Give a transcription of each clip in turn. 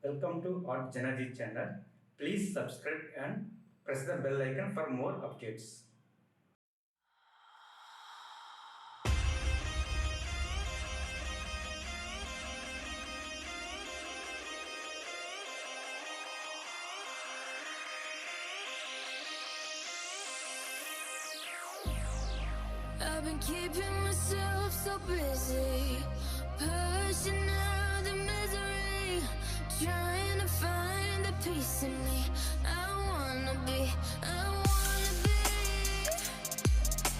Welcome to JanaG channel. Please subscribe and press the bell icon for more updates. I've been keeping myself so busy, pushing out the misery, trying to find the peace in me. I wanna be, I wanna be,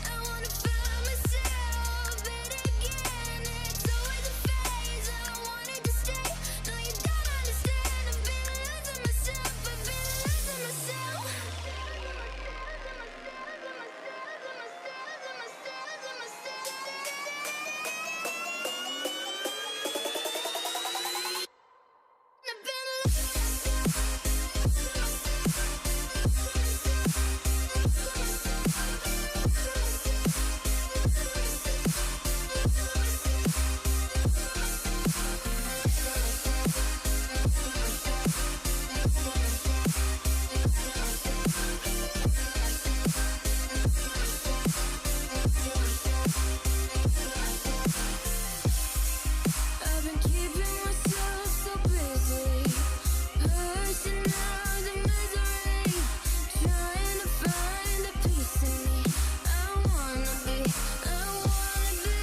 I wanna find myself, but again, it's always a phase. I wanted to stay, no you don't understand. I've been losing myself, I've been losing myself. I've been keeping myself so busy, pushing out the misery, trying to find the peace in me. I wanna be, I wanna be,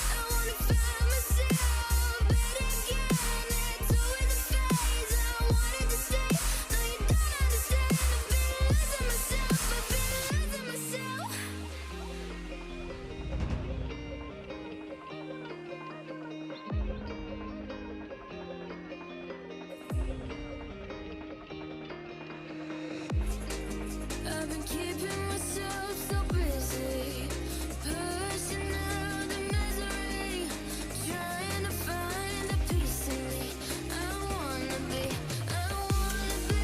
I wanna find myself, but again, it's always a phase. I wanted to stay, no you don't understand. I've been losing myself, I've been losing myself. I've been keeping myself so busy, pushing out the misery, trying to find the peace in me. I wanna be, I wanna be,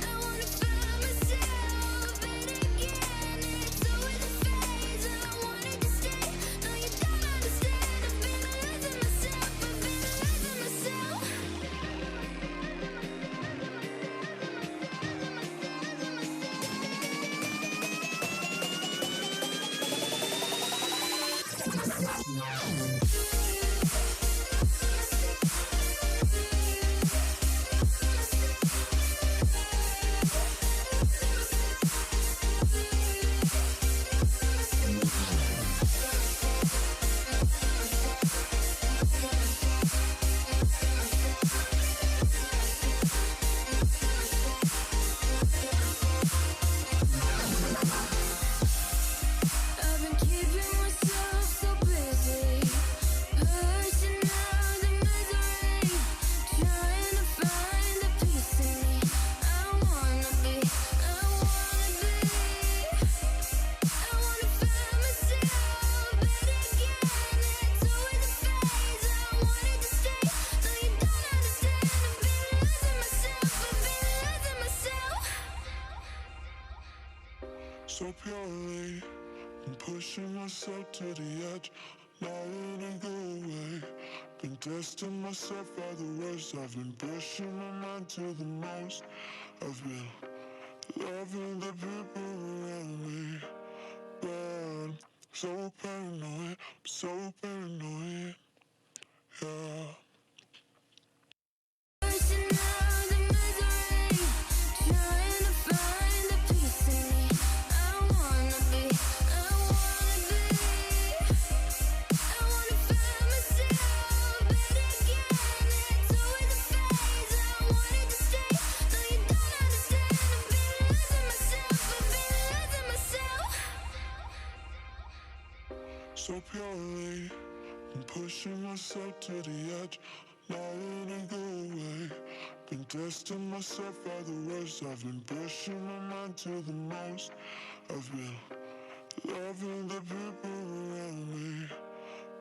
I wanna find myself, but again, it's always a phase. I wanted to stay, no you don't understand. I've been losing myself, I've been losing myself. I've been keeping myself so busy, pushing out the misery, trying to find the peace in me. I wanna be, I wanna be, I wanna find myself, but again, it's always a phase. I wanted to stay, no you don't understand. I've been losing myself, I've been losing myself. So purely, I'm pushing myself to the edge, not letting go away. Been testing myself by the worst. I've been pushing my mind to the most. I've been loving the people around me, but I'm so paranoid, I'm so paranoid, yeah. Pushing out the misery, trying to find the peace in me. I wanna be, I wanna be, I wanna find myself, but again, it's always a phase. I wanted to stay, no you don't understand. I've been losing myself, I've been losing myself. So purely, I'm pushing myself to the edge, not letting go away. Been testing myself by the worst. I've been pushing my mind to the most. I've been loving the people around me,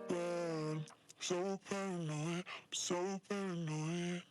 but I'm so paranoid, I'm so paranoid.